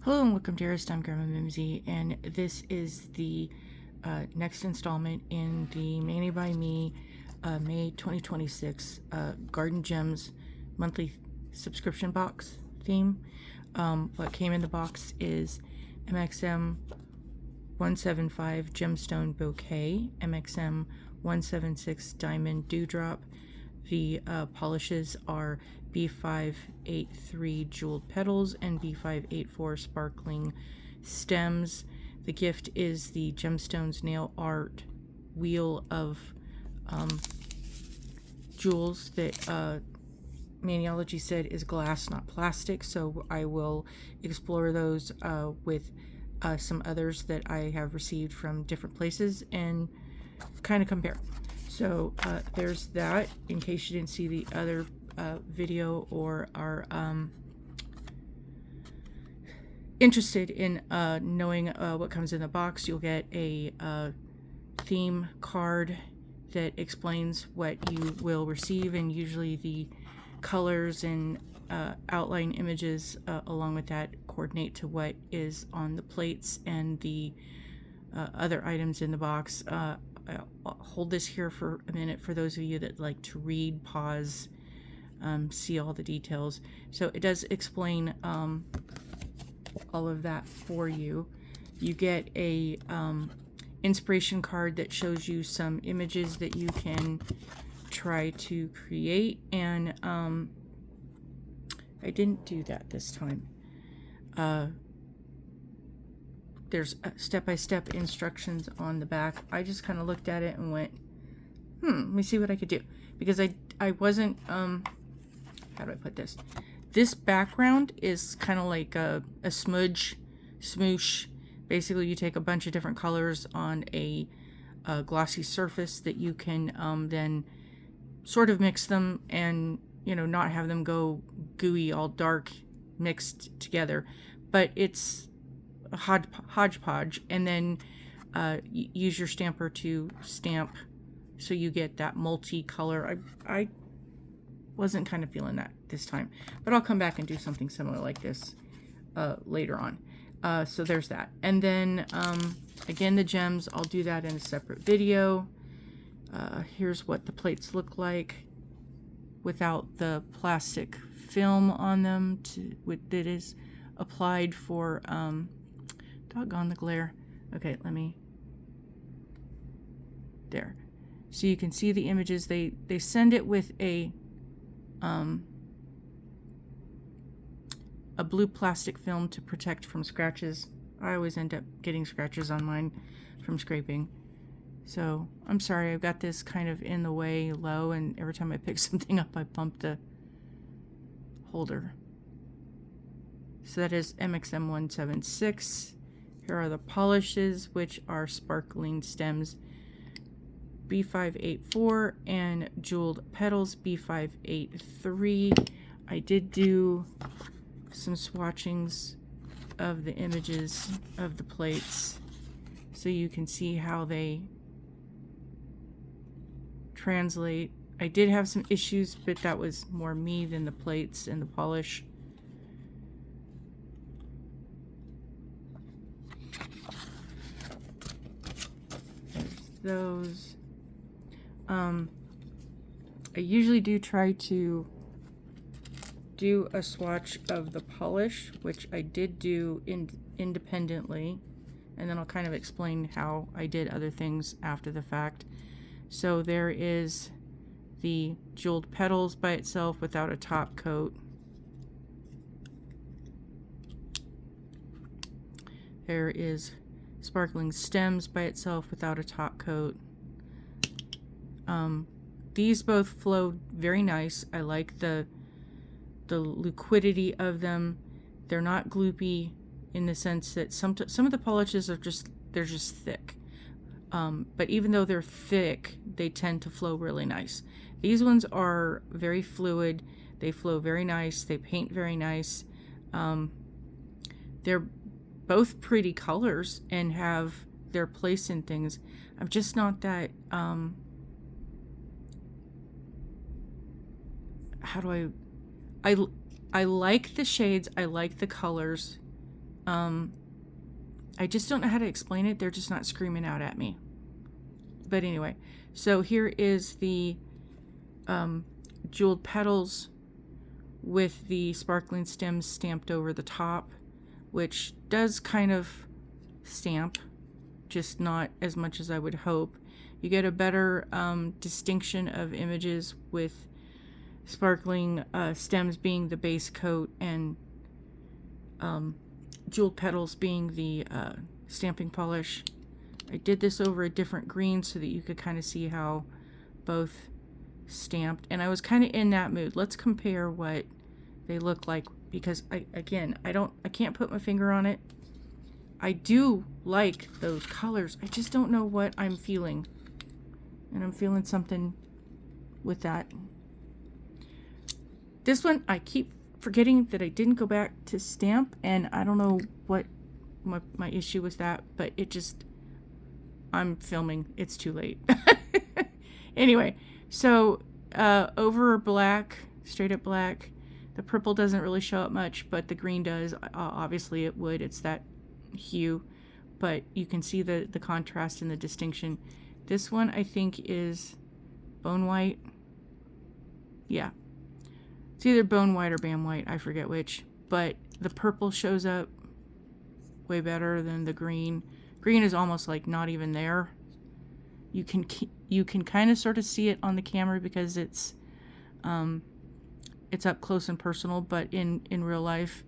Hello and welcome to I'm GrandMaM, and this is the next installment in the Mani by Me May 2026 Garden Gems monthly subscription box theme. What came in the box is MXM 175 Gemstone Bouquet, MXM 176 Diamond Dewdrop. The polishes are B583 Jeweled Petals and B584 Sparkling Stems. The gift is the Gemstones Nail Art Wheel of Jewels that Maniology said is glass, not plastic. So I will explore those with some others that I have received from different places and kind of compare. So there's that, in case you didn't see the other video or are interested in knowing what comes in the box. You'll get a theme card that explains what you will receive, and usually the colors and outline images along with that coordinate to what is on the plates and the other items in the box. I'll hold this here for a minute for those of you that like to read, pause, see all the details. So it does explain all of that for you. You get a inspiration card that shows you some images that you can try to create, and I didn't do that this time. There's step-by-step instructions on the back. I just kind of looked at it and went, let me see what I could do. Because I wasn't, how do I put this? This background is kind of like a smoosh. Basically, you take a bunch of different colors on a glossy surface that you can then sort of mix them and, you know, not have them go gooey, all dark, mixed together. But it's a hodgepodge, and then use your stamper to stamp so you get that multicolor. I wasn't kind of feeling that this time, but I'll come back and do something similar like this later on. So there's that. And then again, the gems, I'll do that in a separate video. Here's what the plates look like without the plastic film on them that is applied for doggone the glare. Okay, there. So you can see the images. They send it with a blue plastic film to protect from scratches. I always end up getting scratches on mine from scraping. So I'm sorry, I've got this kind of in the way low, and every time I pick something up I bump the holder. So that is MXM 176. Here are the polishes, which are Sparkling Stems B584 and Jeweled Petals B583. I did do some swatchings of the images of the plates so you can see how they translate. I did have some issues, but that was more me than the plates and the polish. Those. I usually do try to do a swatch of the polish, which I did do independently, and then I'll kind of explain how I did other things after the fact. So there is the Jeweled Petals by itself without a top coat. There is Sparkling Stems by itself without a top coat. These both flow very nice. I like the liquidity of them. They're not gloopy in the sense that some of the polishes are just thick. But even though they're thick, they tend to flow really nice. These ones are very fluid. They flow very nice. They paint very nice. They're both pretty colors and have their place in things. I'm just not that how do I like the shades, I like the colors, I just don't know how to explain it. They're just not screaming out at me. But anyway, so here is the jeweled petals with the sparkling stems stamped over the top, which does kind of stamp, just not as much as I would hope. You get a better distinction of images with sparkling stems being the base coat and jeweled petals being the stamping polish. I did this over a different green so that you could kind of see how both stamped, and I was kind of in that mood. Let's compare what they look like, because I can't put my finger on it. I do like those colors. I just don't know what I'm feeling, and I'm feeling something with that. This one, I keep forgetting that I didn't go back to stamp, and I don't know what my issue with that, but it just, I'm filming, it's too late. Anyway, so over black, straight up black, the purple doesn't really show up much, but the green does. Obviously it would, it's that hue, but you can see the contrast and the distinction. This one I think is bone white. Yeah, it's either bone white or bam white, I forget which, but the purple shows up way better than the green. Green is almost like not even there. You can kind of sort of see it on the camera because it's up close and personal, but in real life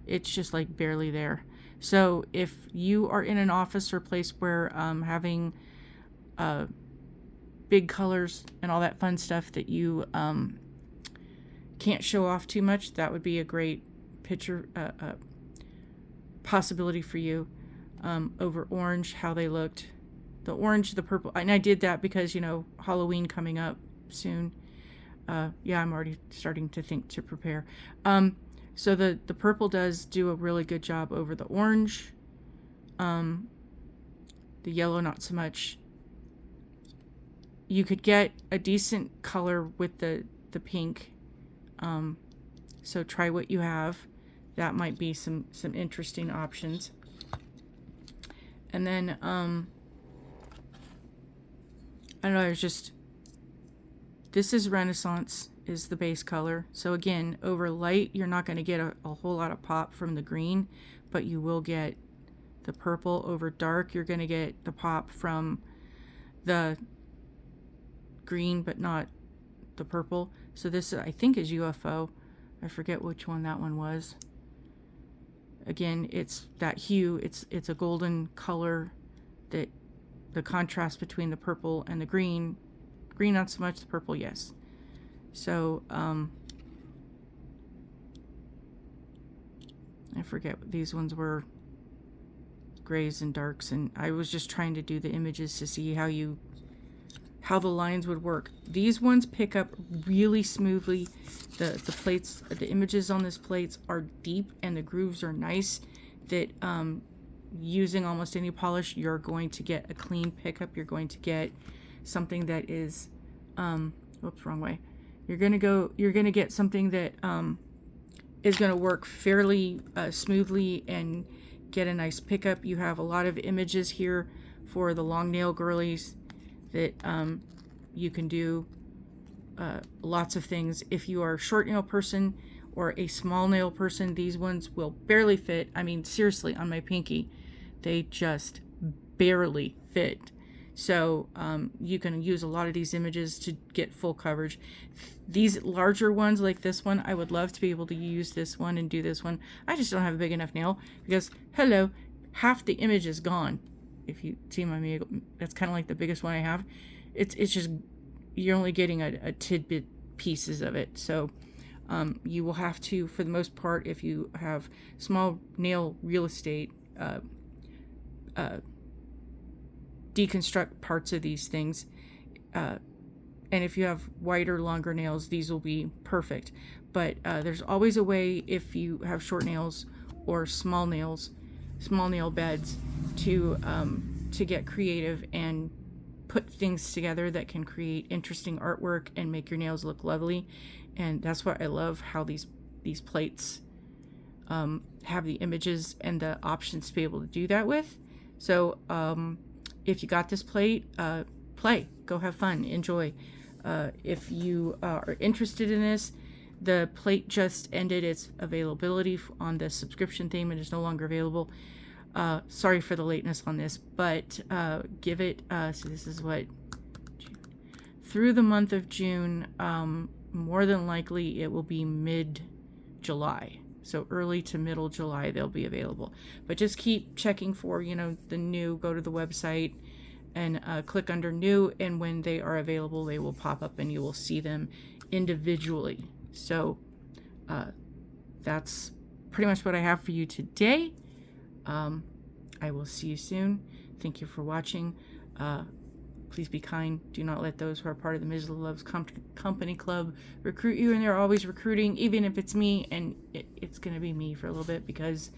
it's just like barely there. So if you are in an office or place where having big colors and all that fun stuff that you can't show off too much, that would be a great picture possibility for you. Over orange, how they looked, the orange, the purple, and I did that because, you know, Halloween coming up soon. Yeah, I'm already starting to think to prepare. So the purple does do a really good job over the orange. The yellow, not so much. You could get a decent color with the pink. So try what you have. That might be some interesting options. And then, I don't know, this is Renaissance, is the base color. So again, over light, you're not going to get a whole lot of pop from the green, but you will get the purple. Over dark, you're going to get the pop from the green, but not the purple. So this, I think, is UFO. I forget which one that one was. Again, it's that hue, it's a golden color, that the contrast between the purple and the green not so much, the purple, yes. So I forget what these ones were, grays and darks, and I was just trying to do the images to see how the lines would work. These ones pick up really smoothly. The plates, the images on this plates are deep and the grooves are nice, that using almost any polish, you're going to get a clean pickup. You're going to get something that is, oops, wrong way. You're going to get something that is going to work fairly smoothly and get a nice pickup. You have a lot of images here for the long nail girlies that you can do lots of things. If you are a short nail person or a small nail person, these ones will barely fit. I mean, seriously, on my pinky, they just barely fit. So you can use a lot of these images to get full coverage. These larger ones like this one, I would love to be able to use this one and do this one. I just don't have a big enough nail because, hello, half the image is gone. If you see my amigo, that's kind of like the biggest one I have. It's just, you're only getting a tidbit pieces of it. So you will have to, for the most part, if you have small nail real estate, deconstruct parts of these things. And if you have wider, longer nails, these will be perfect. But there's always a way, if you have short nails or small nail beds, to get creative and put things together that can create interesting artwork and make your nails look lovely. And that's what I love, how these plates have the images and the options to be able to do that with. So if you got this plate, play, go have fun, enjoy. If you are interested in this, the plate just ended its availability on the subscription theme. It is no longer available. Sorry for the lateness on this, but give it, so this is what, through the month of June, more than likely it will be mid-July. So early to middle July, they'll be available. But just keep checking for, the new, go to the website and click under new. And when they are available, they will pop up and you will see them individually. So that's pretty much what I have for you today. I will see you soon. Thank you for watching. Please be kind. Do not let those who are part of the Miserly Loves Company Club recruit you. And they're always recruiting, even if it's me. And it's going to be me for a little bit, because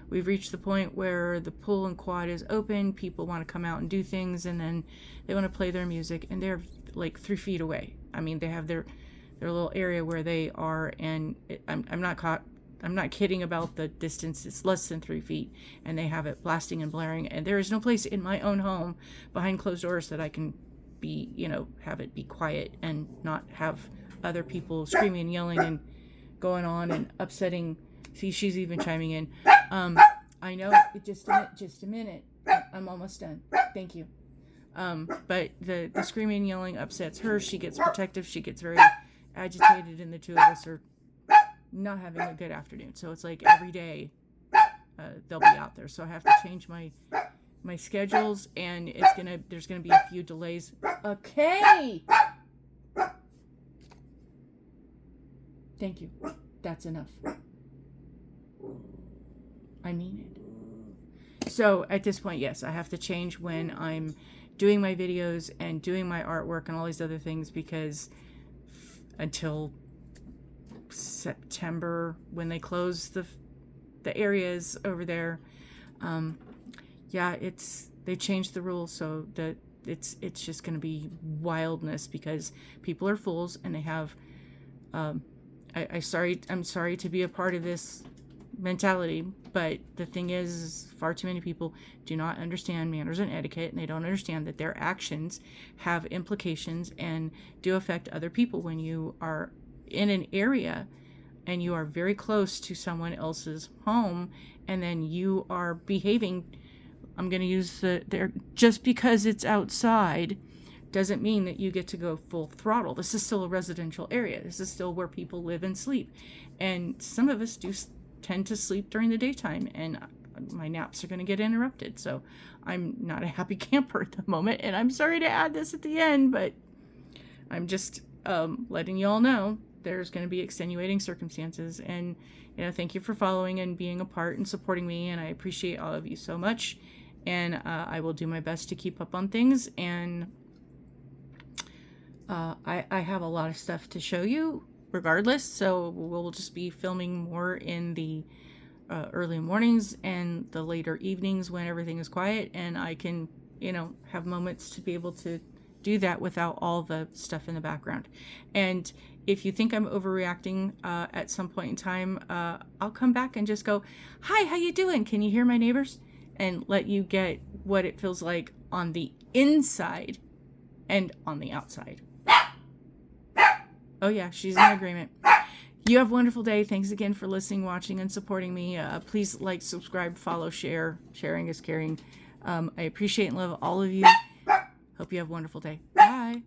we've reached the point where the pool and quad is open. People want to come out and do things, and then they want to play their music. And they're like 3 feet away. I mean, they have their little area where they are. And I'm not kidding about the distance. It's less than 3 feet, and they have it blasting and blaring. And there is no place in my own home behind closed doors that I can be, have it be quiet and not have other people screaming and yelling and going on and upsetting. See, she's even chiming in. I know, just a minute. I'm almost done. Thank you. But the screaming and yelling upsets her. She gets protective. She gets very agitated, and the two of us are not having a good afternoon. So it's like every day they'll be out there. So I have to change my schedules, and there's gonna be a few delays. Okay. Thank you. That's enough. I mean it. So at this point, yes, I have to change when I'm doing my videos and doing my artwork and all these other things, because until September, when they close the areas over there, they changed the rules so that it's just going to be wildness, because people are fools and they have I'm sorry to be a part of this mentality, but the thing is, far too many people do not understand manners and etiquette, and they don't understand that their actions have implications and do affect other people. When you are in an area and you are very close to someone else's home, and then you are behaving, I'm going to use just because it's outside doesn't mean that you get to go full throttle. This is still a residential area. This is still where people live and sleep. And some of us do tend to sleep during the daytime, and my naps are going to get interrupted. So I'm not a happy camper at the moment, and I'm sorry to add this at the end, but I'm just letting you all know there's going to be extenuating circumstances. And thank you for following and being a part and supporting me, and I appreciate all of you so much. And I will do my best to keep up on things, and I have a lot of stuff to show you regardless, so we'll just be filming more in the early mornings and the later evenings when everything is quiet, and I can have moments to be able to do that without all the stuff in the background. And if you think I'm overreacting at some point in time, I'll come back and just go, hi, how you doing? Can you hear my neighbors? And let you get what it feels like on the inside and on the outside. Oh yeah, she's in agreement. You have a wonderful day. Thanks again for listening, watching, and supporting me. Please like, subscribe, follow, share. Sharing is caring. I appreciate and love all of you. Hope you have a wonderful day. Bye.